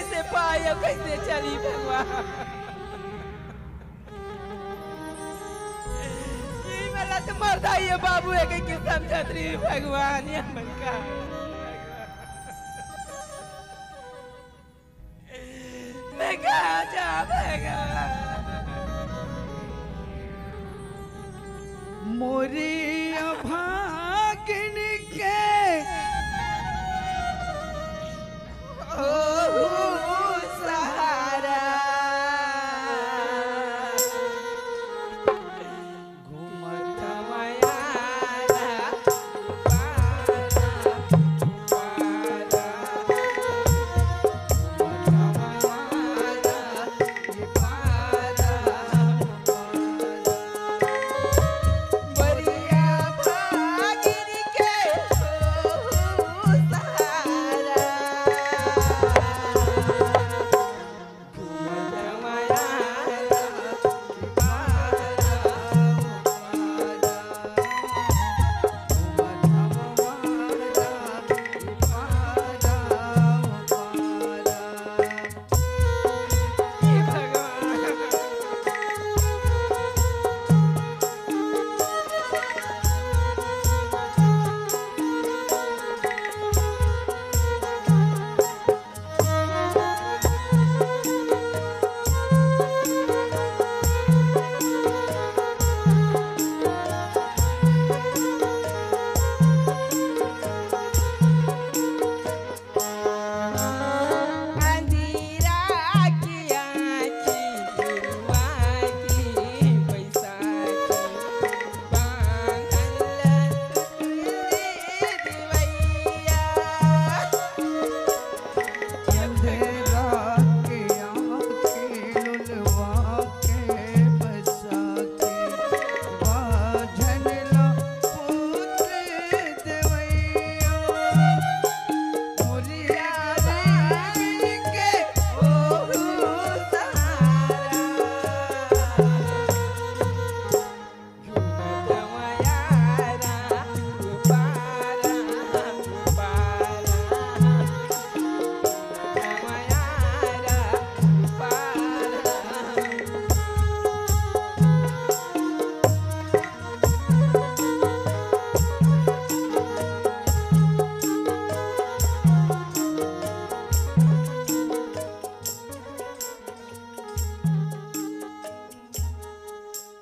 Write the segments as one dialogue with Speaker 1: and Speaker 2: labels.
Speaker 1: कैसे पाए और कैसे चली भगवान। ये मेरा तो मरदा ही बाबू है कि समझत रही भगवान ये मन का मैं कहाँ जा भगवान।
Speaker 2: मोरी भागिन के
Speaker 1: सहारा घूमत मायारा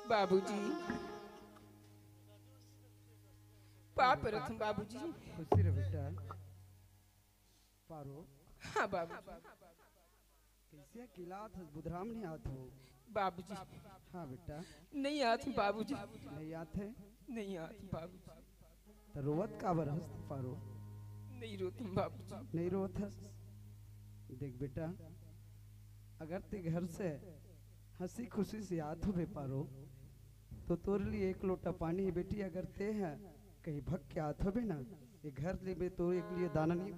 Speaker 1: बाबूजी पाप रखूं बाबूजी।
Speaker 2: खुशी रे बेटा पारो।
Speaker 1: हाँ बाबू
Speaker 2: कैसे अकेला था बुधराम नहीं आत हो
Speaker 1: बाबूजी।
Speaker 2: हाँ बेटा
Speaker 1: नहीं आती बाबूजी
Speaker 2: नहीं आते
Speaker 1: नहीं आती बाबूजी।
Speaker 2: तो रोवत का बरस पारो
Speaker 1: नहीं रोती बाबूजी
Speaker 2: नहीं रोवत हस। देख बेटा अगर ते घर से हंसी खुशी से आत हो बे पारो तो तोरे लिए एक लोटा पानी है बेटी। अगर ते है कहीं भग के आत हो बे ना ये घर ले बे तो एक लिए दाना नहीं।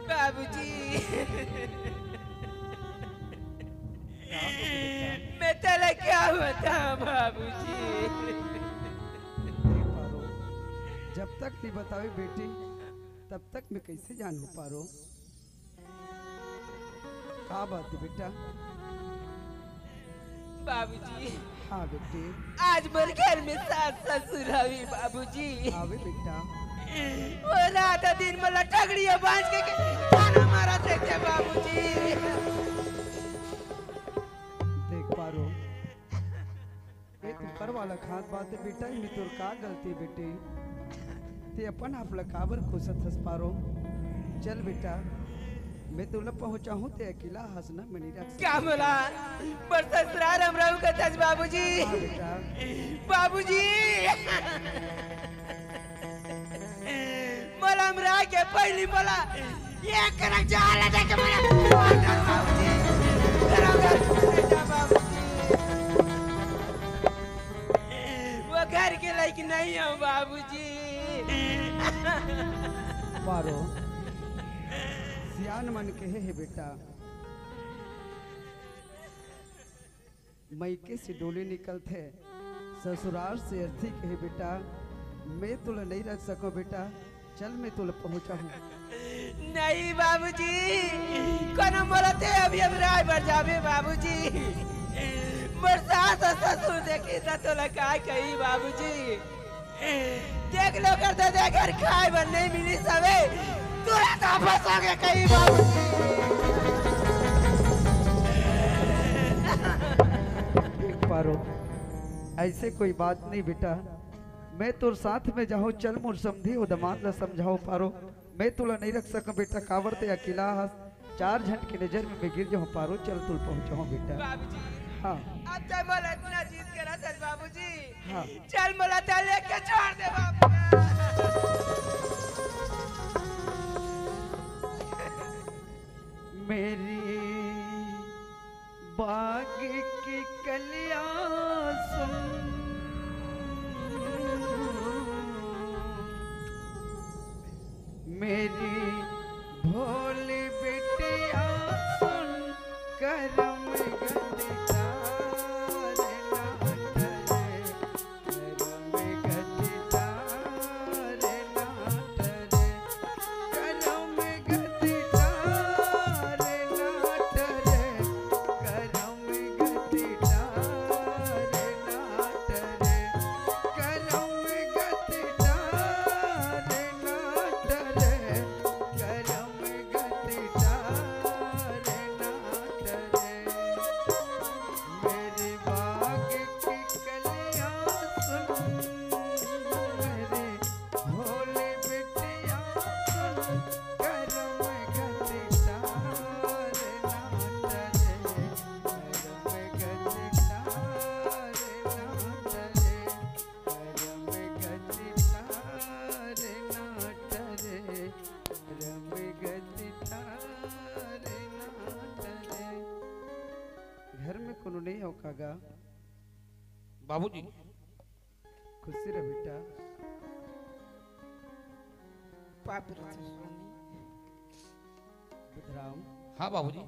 Speaker 1: बाबूजी मैं तेरा क्या बताऊं बाबूजी।
Speaker 2: जब तक नहीं बतावे बेटी तब तक मैं कैसे जानू पारो। क्या बात है बेटा।
Speaker 1: बाबूजी
Speaker 2: हाँ बेटी
Speaker 1: आज मेरे घर में सास ससुर हवी बाबूजी।
Speaker 2: आवे बेटा
Speaker 1: वो रात दिन मला टगड़िया बांध के खाना मारा थे बाबूजी।
Speaker 2: देख पारो ये ऊपर वाला खाद बात है बेटा। मैं तोर का गलती बेटी ते अपन आप काबर खुशत हंस पारो। चल बेटा मैं तुला पहुंचाऊं ते अकेला हंसना मैं नहीं रख
Speaker 1: क्या बोला पर ससुराल हम रहू का तज बाबूजी।
Speaker 2: हाँ बेटा
Speaker 1: बाबूजी मला हमरा के पहली बोला ये कर जाला दे के मला बाबूजी बाबूजी वो घर के लायक नहीं हूँ बाबूजी।
Speaker 2: पारो सियान मन के है बेटा, मैके से डोली निकलते ससुराल से अर्थी कहे बेटा, मैं तुला नहीं रख सको बेटा, चल मैं तुला पहुंचा हूँ।
Speaker 1: नहीं बाबूजी, कोनो बोलते अभी हम राय बढ़ जावे बाबूजी। बरसात ससुर देखी तो तोला काय कही बाबूजी। देख लो करते देख खाए बन नहीं मिली सवे, तुरंत वापस हो गए कही बाबूजी।
Speaker 2: पारो ऐसे कोई बात नहीं बेटा, मैं तुर साथ में जाऊँ, चल मुर समझी हो दमाद ला समझाओ पारो, मैं तुला नहीं रख सकूं बेटा, कावरते अकेला हस 4 झंड की नजर में मैं गिर जाऊँ पारो, चल तुल पहुँचाऊँ बेटा।
Speaker 1: बाबूजी
Speaker 2: हाँ
Speaker 1: अब चाहे बोला इतना जीत के रहा चल बाबूजी।
Speaker 2: हाँ
Speaker 1: चल बोला चल लेके छोड़ दे बाबू।
Speaker 2: मेरी बाग की कलियां सुन, मेरी भोली बिटिया सुन, करम गतिदार ना करे, करम गतिदार ना करे, करम गतिदार ना करे, करम गतिदार ना करे, करम गतिदार ना करे, करम गतिदार ना करे। मेरे बाग की कलियां सुन, मेरे भोले बिटिया सुन, करम गतिदार ना करे, करम गतिदार ना करे, करम गतिदार ना करे, करम गतिदार ना करे। घर में कोनो नहीं हो कागा,
Speaker 3: बाबूजी
Speaker 2: खुशी रह बेटा। बुधराम
Speaker 3: हाँ बाबूजी,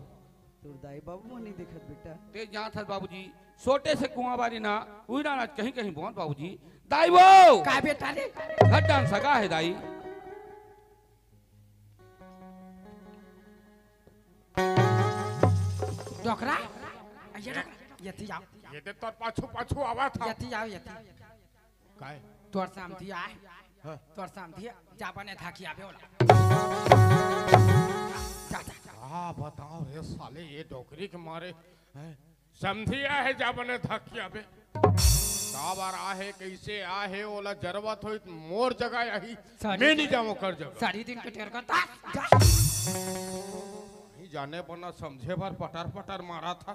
Speaker 2: तोर दाई बाबू नहीं देखत बेटा,
Speaker 3: ते जहाँ था बाबूजी, छोटे से कुआं बारी ना उड़ा ना कहीं कहीं बहुत बाबूजी। दाई वो
Speaker 1: काय बेटा रे
Speaker 3: घट्टान सगा है दाई।
Speaker 1: डोकरा ये यति आओ,
Speaker 4: ये दे तो पाछू पाछू आवा था
Speaker 1: यति आओ यति
Speaker 4: काय
Speaker 1: तोर सामधी आए,
Speaker 4: हाँ।
Speaker 1: तोर सामधी जापाने था कि आवे होला। जा जा
Speaker 4: हाँ बताओ रे साले, ये डोकरी के मारे हैं? समझिया है जाबने धकिया बे का बार आहे कैसे आहे ओला जरूरत होई तो मोर जगह यही मैं नहीं जाऊं कर जगह
Speaker 1: सारी दिन के टेर करता जा।
Speaker 4: नहीं जाने बना समझे बार पटर पटर मारा था।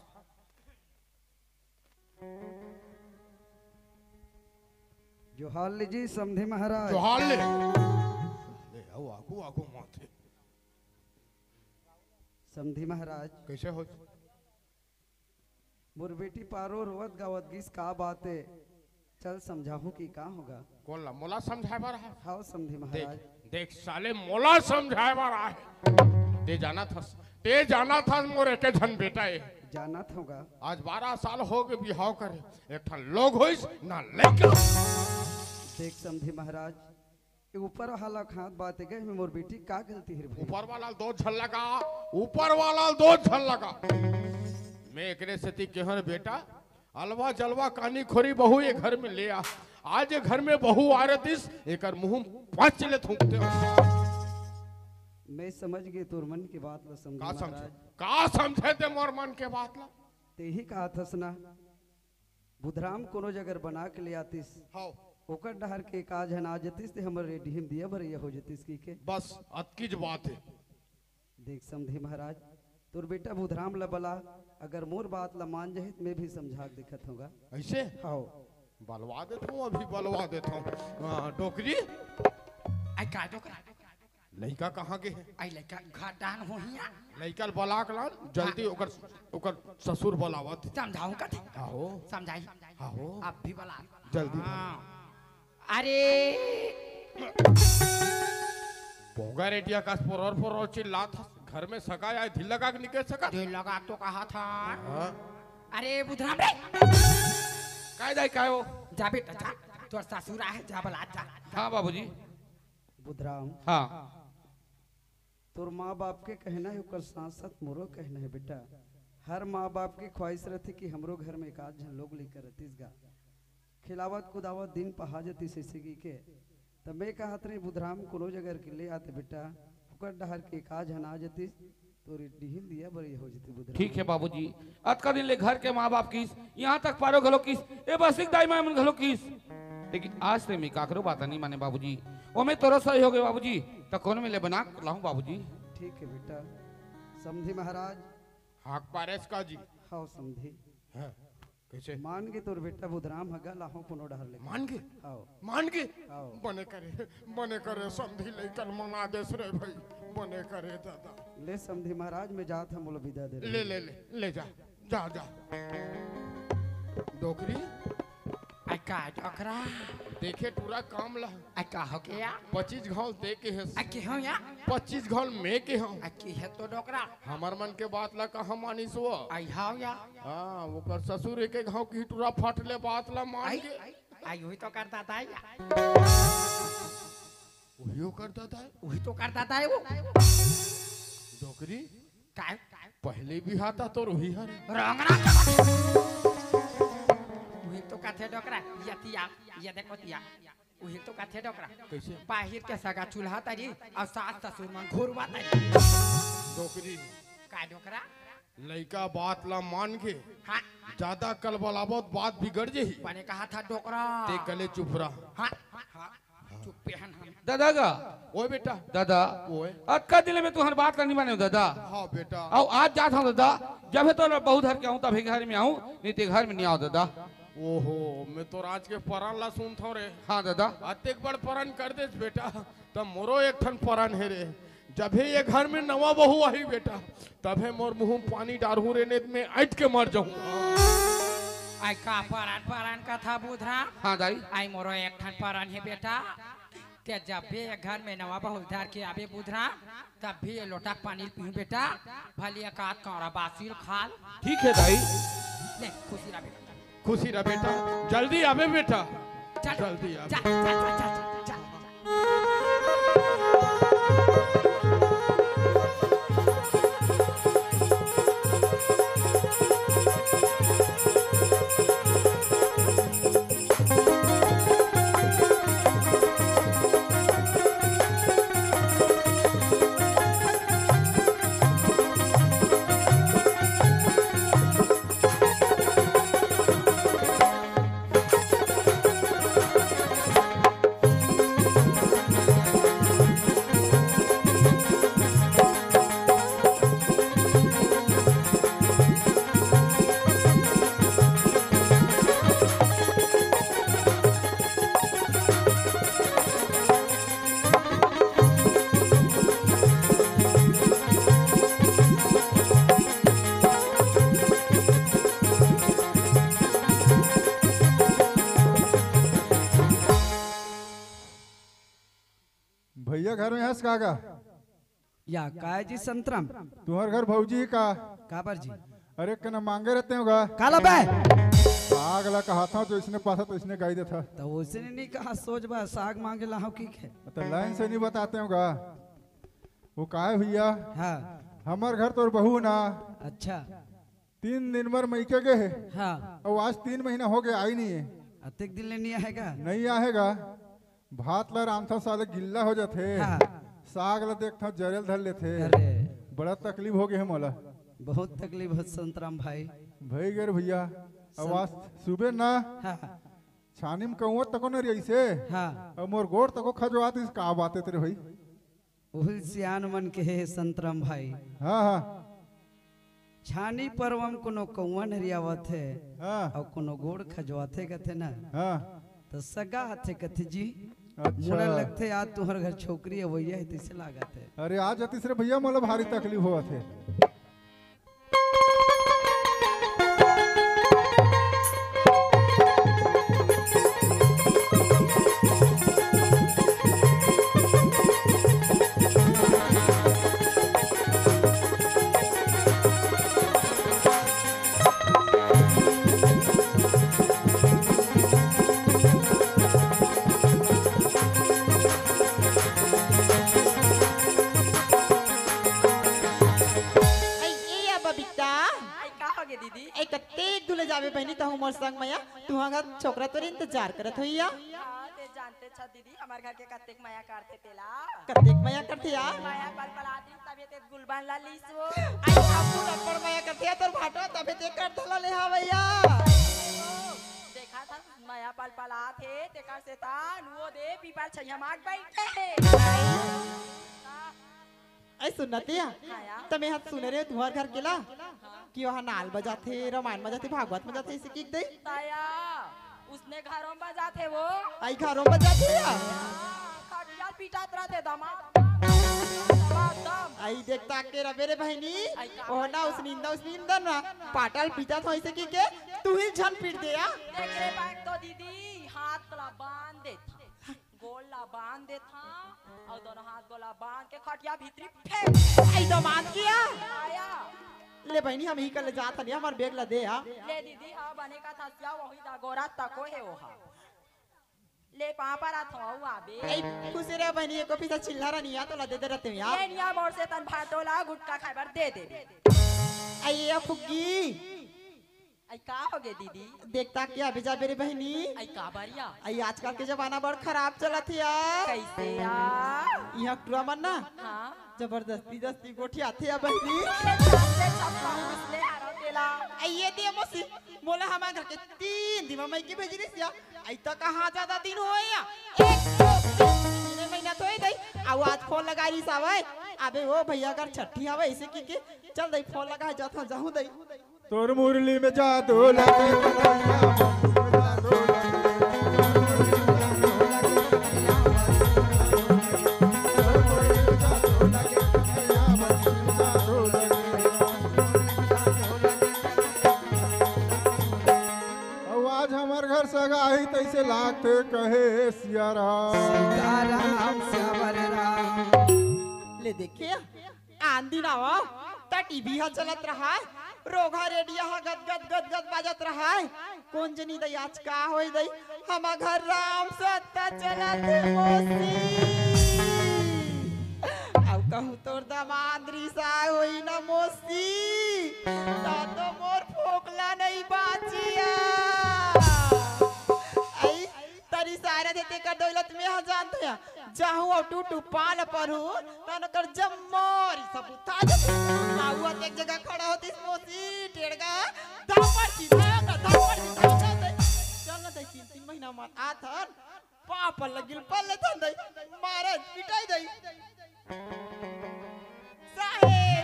Speaker 2: जोहार लीजिए समधी महाराज।
Speaker 4: जोहार ले आओ आगू आगू माथे
Speaker 2: समधी महाराज,
Speaker 4: कैसे हो
Speaker 2: मोर बेटी पारो रोवत गावत गीस का बात है, चल समझाहू कि का होगा।
Speaker 4: कौन ला मोला समझाए बार है?
Speaker 2: हाँ समधी
Speaker 4: देख
Speaker 2: महाराज।
Speaker 4: देख साले मोला समझाए बार है। ते जाना था मोरे के धन बेटा है।
Speaker 2: जाना होगा।
Speaker 4: आज 12 साल हो गए बिहाव करे, एक ठन लोग होइस ना लेके।
Speaker 2: देख समधी महाराज, ये ऊपर वाला खात बात है गए, मोर बेटी का गलती है भाई?
Speaker 4: ऊपर वाला 2 झल लगा, ऊपर वाला 2 झल लगा। मैं एकरे सती केहर बेटा अलवा जलवा कानी खोरी बहू ये घर में ले आ। आज ये घर में बहू आ रतीस एकर मुंह 5 चले थूकते हो।
Speaker 2: मैं समझ गए तोर मन की बात ला समधी
Speaker 4: का समझे
Speaker 2: महाराज।
Speaker 4: का समझे ते मोर मन के बात ला?
Speaker 2: ते ही कहा थसना बुधराम कोनो जगह बना के ले आतिस,
Speaker 4: हां
Speaker 2: ओकर डहर के काज है ना जतिस ते हमर रेडियम दिया भर ये हो जतिस की के।
Speaker 4: बस अतकीज बात है।
Speaker 2: देख समधी महाराज, तोर बेटा बुधराम ला बला, अगर मोर बात ला मान जाए मैं भी समझा के दिखत होगा।
Speaker 4: ऐसे
Speaker 2: हाँ
Speaker 4: बलवा देता हूँ, अभी बलवा देता हूँ। डोकरी
Speaker 1: आई का डोकरा
Speaker 4: लड़का कहाँ के है?
Speaker 1: आई लड़का घाटान हो हिया
Speaker 4: लड़का बलाक लान जल्दी ओकर ओकर ससुर बलावत।
Speaker 1: समझाऊं का
Speaker 4: आहो
Speaker 1: समझाई
Speaker 4: आहो
Speaker 1: आप भी बला
Speaker 4: जल्दी
Speaker 1: हाँ। अरे
Speaker 4: उगर एटिया का पोर चिल्ला था घर में सगा या ढिल लगा के निकल सका
Speaker 1: दिल लगा तो कहा था।
Speaker 4: हाँ?
Speaker 1: अरे बुधराम रे
Speaker 3: काय दाई काय हो
Speaker 1: जा बेटा जा, तोर ससुरा है, जा बला जा।
Speaker 3: हाँ बाबूजी
Speaker 2: बुधराम
Speaker 3: हाँ
Speaker 2: तोर माँ बाप के कहना है ओकर साथ साथ मोरो कहना है बेटा। हर माँ बाप की ख्वाहिश रहती कि हमरो घर में एक आध जन लोग लेकर रहतीस गा, खिलावत कुदावत दिन पहा जती सिसगी के। तब मैं कहत रही बुधराम कोनो जगह के ले आते बेटा, ओकर डहर के एक आध जन आ जतीस तोरी डिहिल दिया बड़ी हो जती बुधराम।
Speaker 3: ठीक है बाबूजी। आज का दिन ले घर के माँ बाप किस यहाँ तक पारो घलो किस ए बसिक दाई माय मन घलो किस, लेकिन आज से मैं काकरो बात नहीं माने बाबूजी। ओ मैं तोरो सही हो गए बाबूजी, तो कौन में ले बना लाऊं बाबूजी।
Speaker 2: ठीक है बेटा। समझी महाराज।
Speaker 4: हाक पारेस का जी
Speaker 2: हाँ समझी।
Speaker 4: हाँ, कैसे
Speaker 2: मान के तोर बेटा बुधराम हगा लाहो कोनो डहर ले
Speaker 4: मान के
Speaker 2: आओ
Speaker 4: मान के
Speaker 2: आओ।
Speaker 4: बने करे समझी लेकर मना देस रे भाई, बने करे दादा।
Speaker 2: ले समझी महाराज में जात हम बोलो विदा दे रहे।
Speaker 4: ले ले ले ले जा जा जा। डोकरी
Speaker 1: अका डोकरा
Speaker 4: देखे पूरा काम ला
Speaker 1: अका हो गया
Speaker 4: 25 घाव दे के है,
Speaker 1: अके हो या
Speaker 4: 25 घाव में के हम
Speaker 1: अकी है तो डोकरा
Speaker 4: हमार मन के बात ला कहा मानी सो।
Speaker 1: आई हाउ या
Speaker 4: हाँ वो कर ससुर एक घाव की टूरा फाट ले बात ला मान
Speaker 1: आई
Speaker 4: के
Speaker 1: आई वही तो करता था या
Speaker 4: वही करता था।
Speaker 1: वही तो करता था वो।
Speaker 4: डोकरी
Speaker 1: काय
Speaker 4: पहले भी हाथा तो रोही हर
Speaker 1: रंगना वही तो कथे डोकरा यतिया ये देखो तिया वही तो कथे डोकरा
Speaker 4: कैसे
Speaker 1: बाहिर के सगा चूल्हा तरी और सास ससुर मन घोरवा तरी।
Speaker 4: डोकरी
Speaker 1: काय डोकरा
Speaker 4: लड़का बात ला मान के
Speaker 1: हाँ
Speaker 4: ज्यादा कल बलाबत बात बिगड़ जाही।
Speaker 1: बने कहा था डोकरा
Speaker 4: ते गले चुप रहा।
Speaker 1: हाँ हाँ चुप पहन हम
Speaker 3: दादा का
Speaker 4: ओए बेटा
Speaker 3: दादा
Speaker 4: ओए
Speaker 3: आज का दिन में तुम्हारी बात नहीं माने दादा।
Speaker 4: हाँ बेटा
Speaker 3: आओ आज जाता हूँ दादा, जब है तो बहुत घर के आऊँ तभी घर में आऊँ, नहीं तो घर में नहीं आओ दादा।
Speaker 4: ओहो मैं तो राज के परान ला सुन था रे।
Speaker 3: हाँ दादा
Speaker 4: अतेक बड़ परान कर दे बेटा, तब मोरो एक ठन परान है रे। जब है ये घर में नवा बहू आई बेटा, तब है मोर मुंह में पानी डालू रे, नहीं मैं अट के मर जाऊँ।
Speaker 1: आई का परान परान का था बुधरा।
Speaker 3: हाँ दाई
Speaker 1: आई मोरो एक ठन परान है बेटा, ते जब भी ये घर में नवा बहू धर के आवे बुधरा तब भी ये लोटा पानी पीऊं बेटा, भली एक आध कौड़ा बासिल खाल।
Speaker 3: ठीक है दाई।
Speaker 1: ले खुशी रह बेटा,
Speaker 4: खुशी रह बेटा, जल्दी आवे बेटा,
Speaker 1: चल
Speaker 4: जल्दी आवे।
Speaker 1: जा जा जा जा जा।
Speaker 5: भैया घर में हंस कागा
Speaker 2: या काय जी संतरम
Speaker 5: तुम्हार घर भौजी का
Speaker 2: काबर जी
Speaker 5: अरे कना मांगे रहते होगा
Speaker 2: काला बे
Speaker 5: साग ला कहा था तो इसने पासा तो इसने गाई देता
Speaker 2: तो उसने नहीं कहा सोच बा साग मांगे ला की है
Speaker 5: तो लाइन से नहीं बताते होगा वो काहे भैया
Speaker 2: हाँ
Speaker 5: हमार घर तो बहू ना
Speaker 2: अच्छा
Speaker 5: 3 दिन भर मई के गए है
Speaker 2: हाँ
Speaker 5: और आज 3 महीना हो गया आई नहीं है
Speaker 2: अतिक दिन लेनी आएगा
Speaker 5: नहीं आएगा भात ला राम था साले गिल्ला हो जाते
Speaker 2: हाँ।
Speaker 5: साग ला देखता जरेल धर लेते
Speaker 2: अरे
Speaker 5: बड़ा तकलीफ हो गया है मोला
Speaker 2: बहुत तकलीफ है संतराम भाई
Speaker 5: भाई गर भैया आवाज सुबह ना
Speaker 2: हाँ
Speaker 5: छानी में कहूँ तको न रही से
Speaker 2: हाँ
Speaker 5: और मोर गोड़ तको खजवात इस का बातें तेरे भाई
Speaker 2: वही सियान मन के है संतराम भाई
Speaker 5: हाँ हाँ
Speaker 2: छानी परवम कोनो कौवन हरियावत है
Speaker 5: हाँ
Speaker 2: और कोनो गोड़ खजवाते कथे ना
Speaker 5: हाँ
Speaker 2: तो सगा हाथे कथे जी
Speaker 5: अच्छा
Speaker 2: मोला लगते आज तुम्हारे घर छोकरी है वही है तिसे लागत है
Speaker 5: अरे आज तीसरे भैया मोला भारी तकलीफ हुआ थे
Speaker 6: बहनी तहु मोर संग मया तुहा घर छोकरा तोर इंतजार करत होइया
Speaker 7: ते जानते छ दीदी हमार घर के कतेक माया करते तेला
Speaker 6: कतेक मया करथे या
Speaker 7: माया पल पलाती तबे ते गुलबान ला लीसो
Speaker 6: आई आपू अपर मया करथे या तोर भाटो तबे ते कर थला ले हावैया
Speaker 7: देखा था माया पल पलाथे ते कर से तान वो दे पीपल छैया माग बैठे
Speaker 6: ऐ सुनतिया
Speaker 7: हाया
Speaker 6: तमे हाथ सुने रे तुहर घर केला कि वहां नाल बजाथे रामायण बजाथे भागवत बजाथे इसे की दे
Speaker 7: ताया उसने घरों में बजाते वो
Speaker 6: आई घरों बजाथे या
Speaker 7: खटिया पीटात रहते दमा
Speaker 6: आई देखता के रबे रे बहनी ओ ना उस नींदा ना पाटल पीता था ऐसे की के तू ही झन पीट दे या
Speaker 7: देख रे बात तो दीदी हाथ तला बांध दे था गोला बांध दे था और दोनों हाथ गोला बांध के खटिया भीतरी फेंक
Speaker 6: आई तो मान किया
Speaker 7: आया
Speaker 6: ले बहनी हम ही कल जात हनी हमार बैग ला दे या
Speaker 7: ले दीदी हाँ बने का था क्या वही दा गोरा तको है वो हाँ ले पापा रात हो आबे
Speaker 6: आई खुशी रे बहनी एको पीछे चिल्ला नहीं या तो ला दे दे रहते या
Speaker 7: ये निया मोर से तन भाटोला गुटका खाइबर दे दे
Speaker 6: आई ये फुग्गी
Speaker 7: आई का हो गए दीदी
Speaker 6: देखता क्या भेजा मेरी बहनी
Speaker 7: आई का बारिया
Speaker 6: आई आजकल के जमाना बड़ खराब चलत है यार
Speaker 7: कैसे यार
Speaker 6: यहाँ टुआ मन ना
Speaker 7: हाँ
Speaker 6: जबरदस्ती दस्ती गोठी आते हैं बहनी
Speaker 7: जानते छप्पा उसले हारो तेला
Speaker 6: आई ये दे मोसी मोला हमारे घर के 3 दिन में की भेजी रही आई तो कहाँ ज्यादा दिन हो या एक महीना तो ही दई आउ आज फोन लगा रही सावे अबे वो भैया अगर छठी आवे ऐसे की चल दई फोन लगा जाता जाऊं दई
Speaker 5: तोर मुरली में जादू लगे जादू आज हमार घर सगाई तैसे लागते कहे सियाराम
Speaker 2: सीताराम श्यावर राम।
Speaker 6: ले देखिए आंधी ना हो ता टीवी हा चलत रहा है रोगा रेडियो हा गद गद गद गद बाजत रहा है कौन जनी दई आज का होई दई हम घर राम सत्ता चलत मोसी आउ कहूं तोर दामाद रिसा होई ना मोसी ता तो मोर फोकला नहीं बाचिया आई तरी सारे देते कर दौलत में हा जानते हैं जाहू और टूटू पाल परू तन कर जम्मोरी सब उठा दे आउ एक जगह खड़ा होती मोसी टेड़गा धापड़ सीधा चल दे 3 महीना मान आथर पाप लगिल पल्ले थन दे मारे पिटाई दे साहेब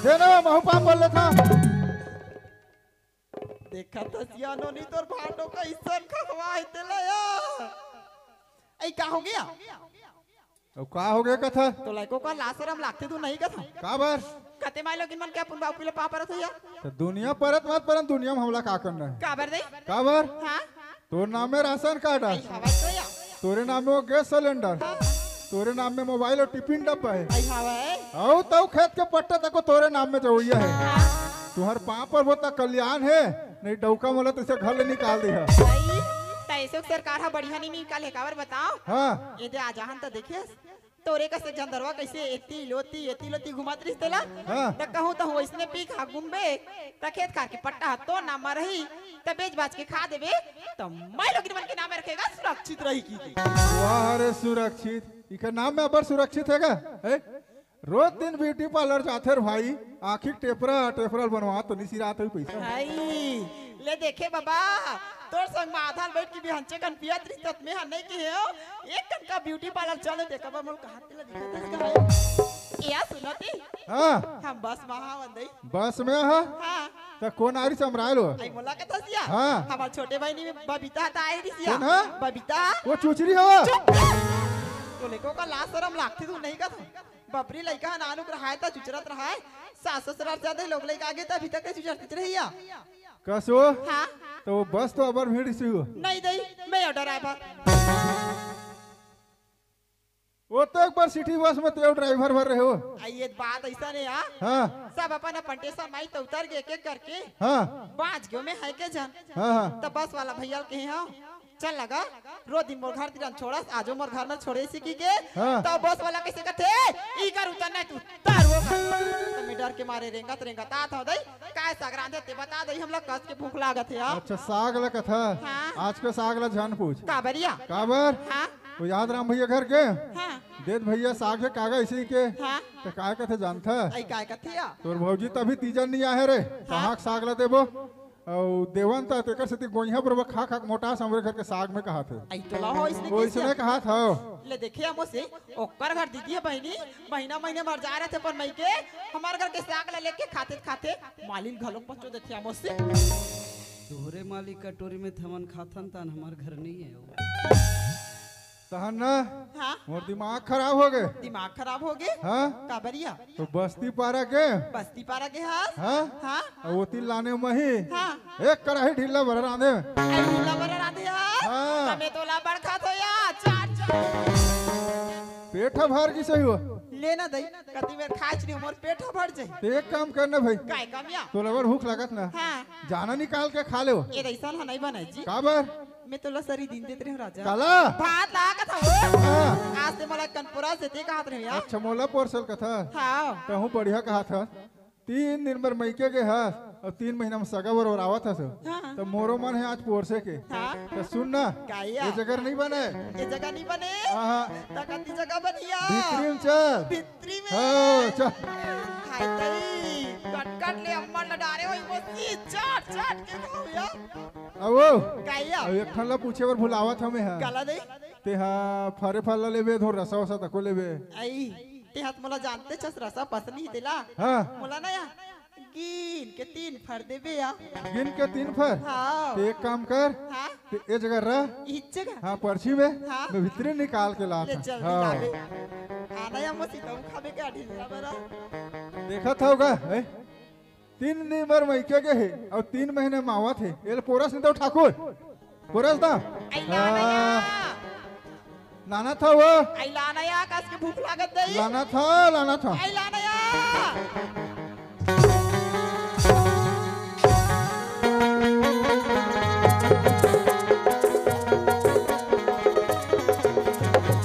Speaker 5: देना महु पाप बोल था
Speaker 6: देखा तो सियानो नहीं तोर भाटो का इसन खवाए तेलया ऐ का हो गया
Speaker 5: अब का हो गया कथा
Speaker 6: तो लाइको का लासरम लागते तू नहीं कथा
Speaker 5: का बार
Speaker 6: कते माय लोगिन मन के अपन बाप पिले पाप रथ या
Speaker 5: तो दुनिया परत मत परन दुनिया में हमला का करना है
Speaker 6: का बर दे
Speaker 5: का बार
Speaker 6: हां
Speaker 5: तोर नाम में राशन कार्ड है
Speaker 6: ऐ हवा तो या
Speaker 5: तोरे नाम में वो गैस सिलेंडर तोरे नाम में मोबाइल और टिफिन डब्बा है
Speaker 6: ऐ हवा है
Speaker 5: औ तो खेत के पट्टा तक तोरे नाम में जोइया है तुहर पाप पर वो तक कल्याण है नहीं डौका मोला तो इसे घर ले निकाल दी है
Speaker 6: भाई तैसे सरकार हा बढ़िया नहीं निकाले काबर बताओ
Speaker 5: हाँ
Speaker 6: ये दे आजाहन तो देखिए तोरे का से जंदरवा कैसे एती लोती घुमात रही तेला
Speaker 5: हाँ।
Speaker 6: त कहूं तो वैसने पी खा घूमबे त खेत खा के पट्टा तो ना मरही त बेच बाच के खा देबे तो मैं लोग मन के नाम में रखेगा सुरक्षित रही की
Speaker 5: वाह रे सुरक्षित इका नाम में अबर सुरक्षित है का रोज दिन ब्यूटी पार्लर जाते भाई आखिर टेपरा बनवा तो नहीं सिरात हुई पैसा
Speaker 6: भाई ले देखे बाबा तोर संग में आधार बैठ के भी हंचे कन पियत रही तत में हन नहीं की है एक कन का ब्यूटी पार्लर चले देखा बा मोल कहां तेला दिखत है या सुनती
Speaker 5: हाँ
Speaker 6: हम बस वहां वंदई
Speaker 5: बस में हाँ
Speaker 6: हां
Speaker 5: तो कौन आरी समरायल हो
Speaker 6: आई मोला के थसिया
Speaker 5: हाँ।
Speaker 6: हमार छोटे भाई ने बबीता ता आई रिसिया
Speaker 5: कौन है?
Speaker 6: बबीता
Speaker 5: वो चुचरी हो
Speaker 6: तो लेको का लाश शरम लागती तू नहीं का बबरी लइका नानुक रहाय ता चुचरत रहाय सास ससुराल ज्यादा लोग लइका आगे ता भीतर के चुचरत रहिया
Speaker 5: कसो
Speaker 6: हां
Speaker 5: तो बस तो अबर भीड़ से हो
Speaker 6: नहीं दई मैं ड्राइवर
Speaker 5: वो तो एक बार सिटी बस में तो ड्राइवर भर रहे हो
Speaker 6: आई ये बात ऐसा नहीं यार
Speaker 5: हाँ
Speaker 6: सब अपन अपन टेशन माई तो उतर के एक करके
Speaker 5: हाँ
Speaker 6: बाज गयो में है के जन
Speaker 5: हाँ हाँ
Speaker 6: तो बस वाला भैया के हैं चल लगा रो दिन मोर घर तिरन छोड़स आजो मोर घर में छोड़े सी की के
Speaker 5: हाँ।
Speaker 6: तो बस वाला कैसे कथे ई कर उतरना तू तार वो तो मैं डर के मारे रेंगत रेंगत आत हो दई काय साग रांधे ते बता दई हमला कस के भूख लागत है अब।
Speaker 5: अच्छा साग ला कथा
Speaker 6: हाँ।
Speaker 5: आज के साग ला जान पूछ
Speaker 6: काबरिया
Speaker 5: काबर
Speaker 6: हाँ
Speaker 5: वो याद राम भैया घर के
Speaker 6: हाँ
Speaker 5: देत भैया साग के कागा इसी के
Speaker 6: हाँ
Speaker 5: तो काय कथे जानता
Speaker 6: आई काय कथिया
Speaker 5: तोर भौजी तभी तीजन नहीं आए रे कहाँ साग ला देबो और देवन ता तेकर से गोइहा पर खा खा मोटा हमरे घर के साग में कहा थे
Speaker 6: आई तो ला हो इसने
Speaker 5: वो इसने कहा था
Speaker 6: ले देखिए मुझसे ओकर घर दीदी है बहनी महीना महीने मर जा रहे थे पर मई के हमारे घर के साग ला लेके खाते खाते मालिन घलों पचो देखिए मुझसे
Speaker 2: तोहरे मालिक कटोरी में थमन खाथन तन हमार घर नहीं है वो।
Speaker 5: तहन ना
Speaker 6: हाँ
Speaker 5: मोर दिमाग खराब हो गए
Speaker 6: दिमाग खराब हो गए
Speaker 5: हाँ
Speaker 6: काबरिया
Speaker 5: तो बस्ती पारा के
Speaker 6: बस्ती पारा के हाथ
Speaker 5: हाँ
Speaker 6: हाँ
Speaker 5: और वो तिल लाने में ही
Speaker 6: हाँ
Speaker 5: एक कड़ाही ढीला भर रांधे
Speaker 6: आई ढीला बरा राधे यार
Speaker 5: हाँ।
Speaker 6: तमे तो ला बड़खा तो यार चाट चाट
Speaker 5: पेट भर की सही हो
Speaker 6: लेना दई कति मेर खाच नहीं मोर पेट भर जाई
Speaker 5: तो एक काम करना भाई
Speaker 6: काय कमिया
Speaker 5: तो लगभग भूख लगत ना
Speaker 6: हाँ
Speaker 5: जाना निकाल के खा ले
Speaker 6: ये रईसन है नहीं बनाई जी
Speaker 5: काबर
Speaker 6: मैं तो सरी दिन देते रहे राजा
Speaker 5: काला
Speaker 6: भात ला का था वो
Speaker 5: हाँ।
Speaker 6: आज से मला कनपुरा से ते कहत रहे यार
Speaker 5: अच्छा मोला पोरसल कथा
Speaker 6: हाँ
Speaker 5: कहूँ बढ़िया कहा था 3 दिन पर मैके के हाथ और 3 महीना में सगा बर और आवत था
Speaker 6: हाँ।
Speaker 5: तो मोरो मन है आज पोरसे के
Speaker 6: हाँ
Speaker 5: तो सुन ना
Speaker 6: काया
Speaker 5: ये जगह नहीं बने
Speaker 6: ये जगह नहीं बने
Speaker 5: हाँ
Speaker 6: तकती जगह बनिया
Speaker 5: भीतरी में चल
Speaker 6: भित्री में
Speaker 5: हाँ चल
Speaker 6: हाय तई कट कट ले अम्मा लडारे होई मस्ती चाट चाट के खाओ यार
Speaker 5: अब
Speaker 6: काया
Speaker 5: अब एक ठल्ला पूछे बर भुलावत हमें है
Speaker 6: काला दे
Speaker 5: ते हाँ फरे फल लेबे धो रसा वसा तको लेबे
Speaker 6: आई ते हाथ मोला जानते छस रसा पसनी देला
Speaker 5: हाँ
Speaker 6: मोला ना या गिन के 3 फर देबे या
Speaker 5: गिन के 3 फर
Speaker 6: हाँ
Speaker 5: ते एक काम कर
Speaker 6: हाँ
Speaker 5: ते ए जगह रह
Speaker 6: इस जगह
Speaker 5: हाँ पर्ची में
Speaker 6: हाँ।
Speaker 5: मैं भीतरी निकाल के ला
Speaker 6: ले चल
Speaker 5: हाँ
Speaker 6: दिखावे आना या मसी तुम खाबे के ढीला बरा
Speaker 5: देखा था होगा 3 दिन भर मैके के है और 3 महीने मावा थे ये पोरस नहीं तो ठाकुर पोरस दा
Speaker 6: आई लाना या
Speaker 5: लाना था वो
Speaker 6: आई लाना या कास के भूख लागत दई
Speaker 5: लाना था
Speaker 6: आई लाना या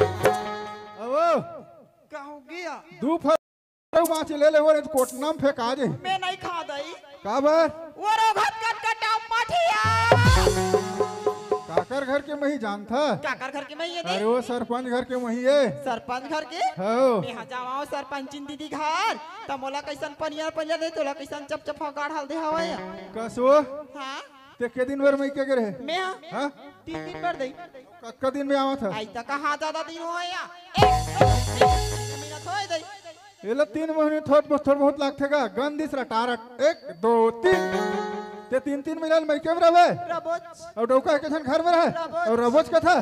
Speaker 5: अब
Speaker 6: का हो गया
Speaker 5: 2 फर माछ ले ले वो कोटनाम फेंका दे
Speaker 6: मैं नहीं खा दई
Speaker 5: काबर
Speaker 6: वो रोघत कट कटा मठिया
Speaker 5: काकर घर के मही जान था
Speaker 6: काकर घर के मैं ये
Speaker 5: अरे
Speaker 6: दे
Speaker 5: वो सरपंच घर के वही है
Speaker 6: सरपंच घर के
Speaker 5: हो
Speaker 6: मैं जावाओ सरपंचिन दीदी घर त मोला कैसन पनिया पनिया दे तोला कैसन चप चप गाड़ हल दे हवय
Speaker 5: कसो
Speaker 6: हां
Speaker 5: ते के दिन भर मैके के रहे
Speaker 6: मैं
Speaker 5: हाँ
Speaker 6: 3 दिन कर दई
Speaker 5: कक्का दिन में आवा था
Speaker 6: आई तक कहां ज्यादा दिन होया एक महीना थोय दई
Speaker 5: ये 3 महीने थोड़ बहुत लागथे का गन दिसरा टारट 1 2 3 ते 3 महीना मैके में रहे
Speaker 6: रबोच
Speaker 5: और डोका के जन घर में रहे और रबोच का था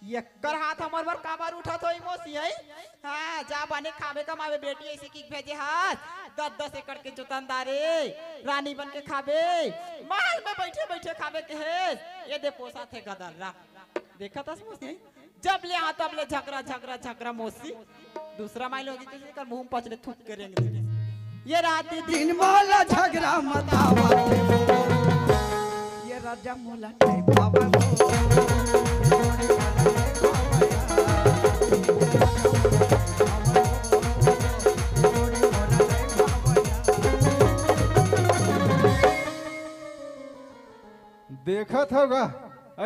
Speaker 6: यक्कर हाथ हमर बर काबर उठा तो मोसी है हां जा बने खाबे कमावे बेटी ऐसे की भेजे हाथ 10 एकड़ के जोतनदारे रानी बन के खाबे महल में बैठे बैठे खाबे के है ये दे पोसा थे गदर देखा था मोसी जब ले हाथ तब ले झगड़ा मोसी दूसरा माइल होगी तो कर मुंह पचले थूक करेंगे ये रात
Speaker 2: दिन मोला झगड़ा मतावा ये राजा मोला नहीं बाबा
Speaker 5: देखा था होगा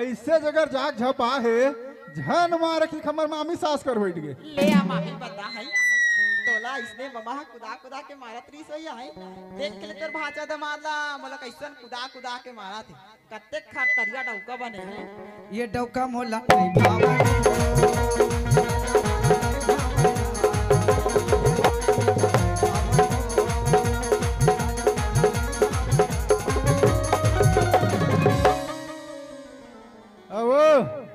Speaker 5: ऐसे जगह जाग झपा है झन मार की खमर मामी सास कर बैठ गए
Speaker 6: ले आ मामी बता है तोला इसने ममा कुदा कुदा के मारा 300 है देख के तोर भाचा दमाला मोला कैसन कुदा के मारा थे कत्ते खर तरिया डौका बने हैं
Speaker 2: ये डौका मोला नहीं भावा
Speaker 5: अब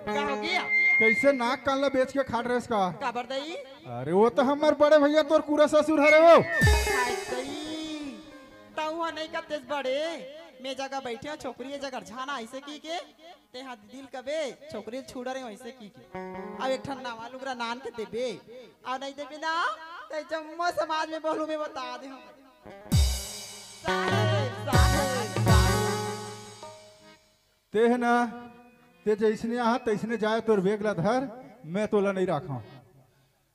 Speaker 6: का हो गया
Speaker 5: कैसे नाक काला बेच के खाट रहे इसका
Speaker 6: काबर दई
Speaker 5: अरे वो तो हमारे बड़े भैया तोर पूरा ससुर हरे वो
Speaker 6: हाय दई तहुआ नहीं कतेस बड़े मैं जगह बैठे हो छोकरी जगह झाना ऐसे की के ते हाथ दिल कबे छोकरी छुड़ रहे ऐसे की के अब एक ठन नावा लुगरा नान के देबे और नहीं देबे ना ते जम्मो समाज में बोलू में बता दे हम साहेब साहेब
Speaker 5: ते है ना ते जैसने यहाँ तैसने जाए तोर बेग ला धर, मैं तोला नहीं रखा।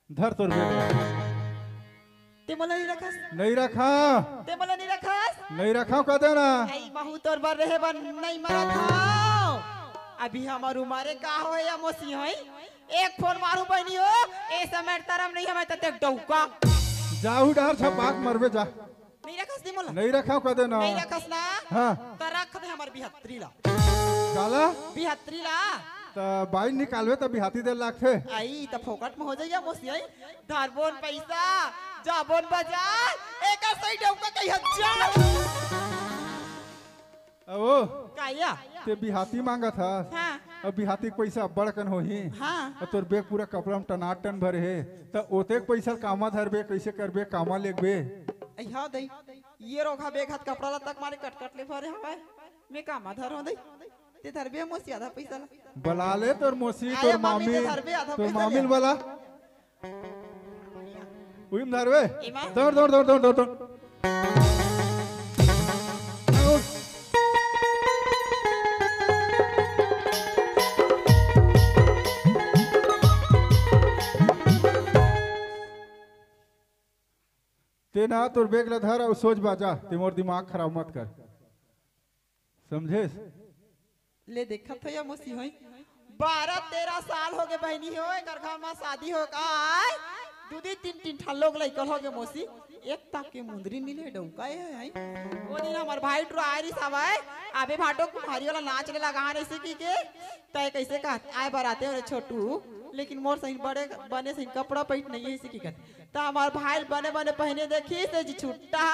Speaker 5: धर तोर बेग ला।
Speaker 6: ते मला नहीं रखस
Speaker 5: नहीं रखा,
Speaker 6: ते मला नहीं रखस
Speaker 5: नहीं रखा कह देना।
Speaker 6: आई महू तोर बर रहे बन नहीं मरा था। अभी हमार उमारे का हो या मोसी होई एक फोन मारू बनी हो ए समय तरम नहीं हमें तते डौका
Speaker 5: जाहू डार छपाक मरबे जा।
Speaker 6: नहीं रखस दी मोला
Speaker 5: नहीं रखा कह देना।
Speaker 6: नहीं रखस ना
Speaker 5: हाँ
Speaker 6: त रख दे हमार 72 ला
Speaker 5: काला
Speaker 6: 72 ला
Speaker 5: त बाई निकालवे त बिहाती दे लाख थे।
Speaker 6: आई त फोकट में हो जाइया मोसी आई धारबोन पैसा जाबोन बाजार एक सही डौका कहीं हजार
Speaker 5: ओ
Speaker 6: काया
Speaker 5: ते बिहाती मांगा था।
Speaker 6: हाँ
Speaker 5: अब बिहाती के पैसा बड़कन हो ही।
Speaker 6: हाँ
Speaker 5: और तोर बेग पूरा कपड़ा में टनाटन भरे है तो ओते के पैसा कामा धरबे कैसे करबे कामा लेगबे।
Speaker 6: हाँ दई ये रोखा बेग हाथ कपड़ा ला तक मारे कट कट ले भरे हवाए मैं कामा धर हो दई ते धरबे मोसी आधा पैसा ला
Speaker 5: बला ले तोर मोसी
Speaker 6: आया
Speaker 5: तोर
Speaker 6: मामी
Speaker 5: मामी
Speaker 6: ते धरबे आधा
Speaker 5: तोर
Speaker 6: पैसा
Speaker 5: मामिल
Speaker 6: ले।
Speaker 5: वाला उइम धरबे
Speaker 6: इमा?
Speaker 5: दौड़ दौड़ दौड़ दौड़ दौड़ दौड़। ते ना तोर बेग ला धर और सोच बाजा ते मोर दिमाग खराब मत कर समझे।
Speaker 6: ले देखा था या मोसी होई 12-13 साल हो गए बहनी हो कर घर में शादी हो काय दूधी 3-3 ठा लोग लइकल हो गए मोसी एक तक के मुंदरी नीले डौका है आई वो दिन हमार भाई ट्रो आयरी सावाय आबे भाटो कुम्हारी वाला नाच ले लगा नहीं से की के तय कैसे का आए बराते हो छोटू लेकिन मोर सही बड़े बने सही कपड़ा पैट नहीं है की कहते तो हमार भाई बने बने पहने देखी से जी छुट्टा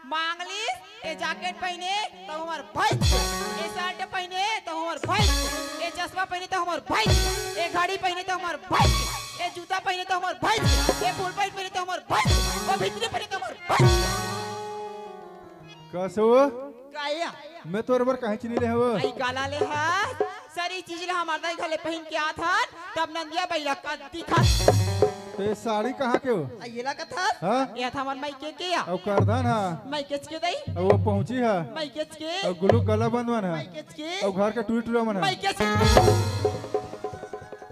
Speaker 6: मांगली ए जैकेट पहने तो हमार भाई ए शर्ट पहने तो हमार भाई ए चश्मा पहने तो हमार भाई ए घड़ी पहने तो हमार भाई ए जूता पहने तो हमार भाई ए फुल पैंट पहने तो हमार भाई और भितरी पहने तो हमार भाई
Speaker 5: कसो
Speaker 6: काया
Speaker 5: मैं तोर बर काहे चिनी ले हो।
Speaker 6: आई गाला ले हा सारी चीज ले हमार दाई घले पहन के आत हन तब नंदिया बैला का दिखत
Speaker 5: तो ये साड़ी कहाँ के हो।
Speaker 6: ये ला कथा
Speaker 5: हाँ
Speaker 6: ये था हमार माई के या
Speaker 5: अब करधन है
Speaker 6: माई के दई
Speaker 5: अब वो पहुंची है
Speaker 6: माई के
Speaker 5: अब गुलू गला बंदवन
Speaker 6: माई
Speaker 5: है
Speaker 6: के
Speaker 5: अब घर का टूट मन है।
Speaker 6: माई के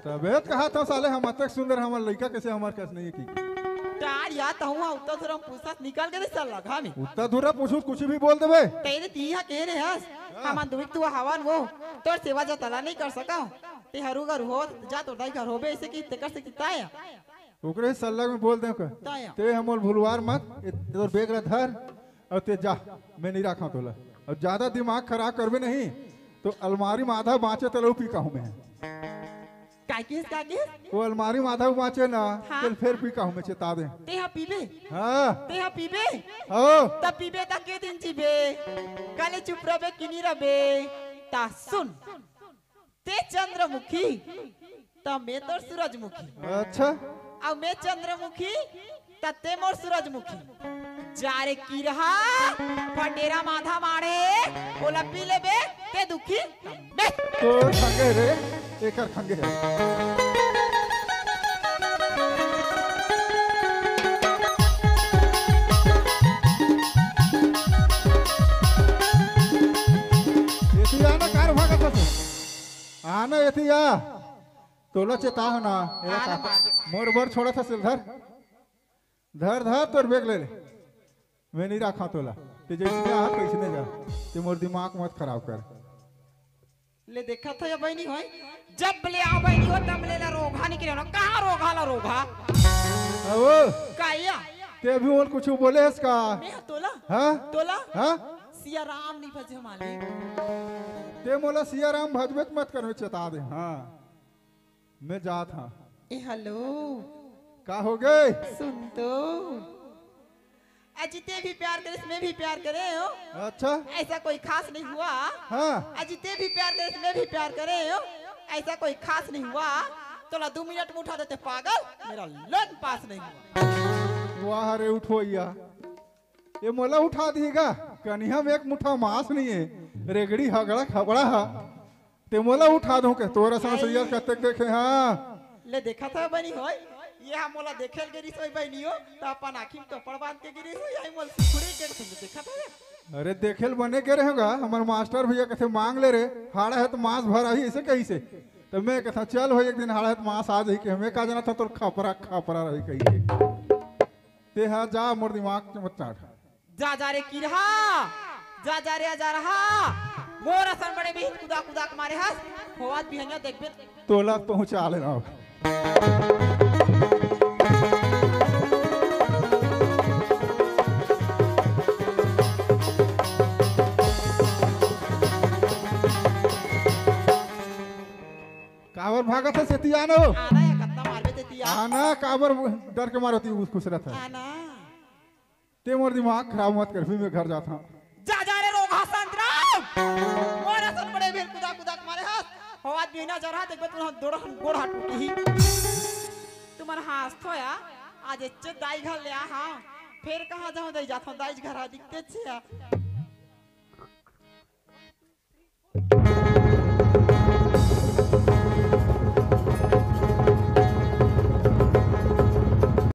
Speaker 5: तबीयत कहा था साले हम अतक सुंदर हमार लड़का कैसे हमार कैसे नहीं की
Speaker 6: तार या तो हुआ उतना थोड़ा पूछा निकल के चल लगा में
Speaker 5: उतना दूरा पूछू कुछ भी बोल देबे।
Speaker 6: तेरे तीहा कह रहे हस हम दुख तू हवन वो तोर सेवा जो तला नहीं कर सका ते हरू घर हो जा तो दाई घर होबे ऐसे की ते कर सकती ताया
Speaker 5: ओकरे सल्ला में बोल दे
Speaker 6: ताया
Speaker 5: ते हमोल भूलवार मत तोर बेग ला धर और ते जा मैं नहीं रखा तोला और ज्यादा दिमाग खराब करबे नहीं तो अलमारी में आधा बाँचे तलो पी कहूँ मैं
Speaker 6: काकिस
Speaker 5: वो अलमारी में आधा बाँचे ना
Speaker 6: हाँ।
Speaker 5: तो फिर पी कहूँ मैं चेता दे।
Speaker 6: तेहा पीबे
Speaker 5: हाँ
Speaker 6: तेहा पीबे
Speaker 5: हो
Speaker 6: तब पीबे तक के दिन जीबे काले चुप रबे किनी रबे ता सुन ते चंद्रमुखी ता मैं तोर सूरजमुखी
Speaker 5: अच्छा
Speaker 6: अब मैं चंद्रमुखी ता ते मोर सूरजमुखी जारे की रहा फटेरा माधा मारे ओला पी लेबे ते दुखी बे
Speaker 5: तो खंगे रे एकर खंगे है। एथिया ना कार भागत हस आना एथिया तोला चेता हो ना एरा
Speaker 6: आना
Speaker 5: काका
Speaker 6: मार।
Speaker 5: मोर बर छोड़ा था धर धर धर तोर बेग ले मैं नहीं रखा तोला ते जैसे आ कैसे जा ते मोर दिमाग मत खराब कर।
Speaker 6: ले देखा था या बहनी होय जब ले आ बहनी हो तब ले ला रोगा निकले ना कहां रोगा ला रोगा
Speaker 5: ओ
Speaker 6: काया
Speaker 5: ते भी और कुछ बोले इसका
Speaker 6: मैं तोला
Speaker 5: हाँ
Speaker 6: तोला
Speaker 5: हाँ
Speaker 6: सिया राम नहीं भजे मालिक
Speaker 5: ते मोला सिया राम भजबे मत कर चेता दे। हाँ मैं जात हाँ
Speaker 6: ए हेलो
Speaker 5: का हो गए
Speaker 6: सुन तो अजिते भी प्यार करे इसमें भी प्यार करे हो
Speaker 5: अच्छा
Speaker 6: ऐसा कोई खास नहीं हुआ
Speaker 5: हाँ
Speaker 6: अजिते भी प्यार करे इसमें भी प्यार करे हो ऐसा कोई खास नहीं हुआ तोला 2 मिनट में उठा देते पागल मेरा लन पास नहीं हुआ
Speaker 5: वाह रे उठो या ये मोला उठा दीगा कनिया में एक मुठा मांस नहीं है रेगड़ी हगड़ा खबड़ा है ते मोला उठा दूं के तोरा समझिया कते देखे। हाँ
Speaker 6: ले देखा था बनी होय ये हम मोला देखेल गिरी सोई बनी हो तो अपन आखिम तो पड़ बांध के गिरी हो यही मोल सुखड़ी के संग देखा था
Speaker 5: अरे देखेल बने के रहेगा हमारे मास्टर भैया कहते मांग ले रे हाड़ा है तो मांस भर आई ऐसे कहीं से तो मैं कहता चल हो एक दिन हाड़ा है तो मांस आ जाए कि हमें कहा जाना था तो खापरा खापरा रही कही ते हाँ जा मोर दिमाग मत चाट
Speaker 6: जा रे की रहा जा रे जा रहा मोर असन बड़े भी कुदा कुदा के मारे हस होवात भी हन्या देखबे
Speaker 5: तोला पहुंचा लेना काबर भागत है सेतिया नो
Speaker 6: आना या कत्ता मारबे ते तिया
Speaker 5: आना काबर डर के मारती उस खुश रहता है
Speaker 6: आना
Speaker 5: ते मोर दिमाग खराब मत कर फिर मैं घर जाता हूँ
Speaker 6: जा रे रोग हसंतराम मोर असन बड़े भी कुदा कुदा के मारे हस होवात भी ना जरा देखबे तू गोड़ हाथ टूटी ही तुम्हार हाथ थोया आज इज्जत दाई घर ले आ हां फिर कहां जाऊं दई जाता दाई घर आ दिखते छे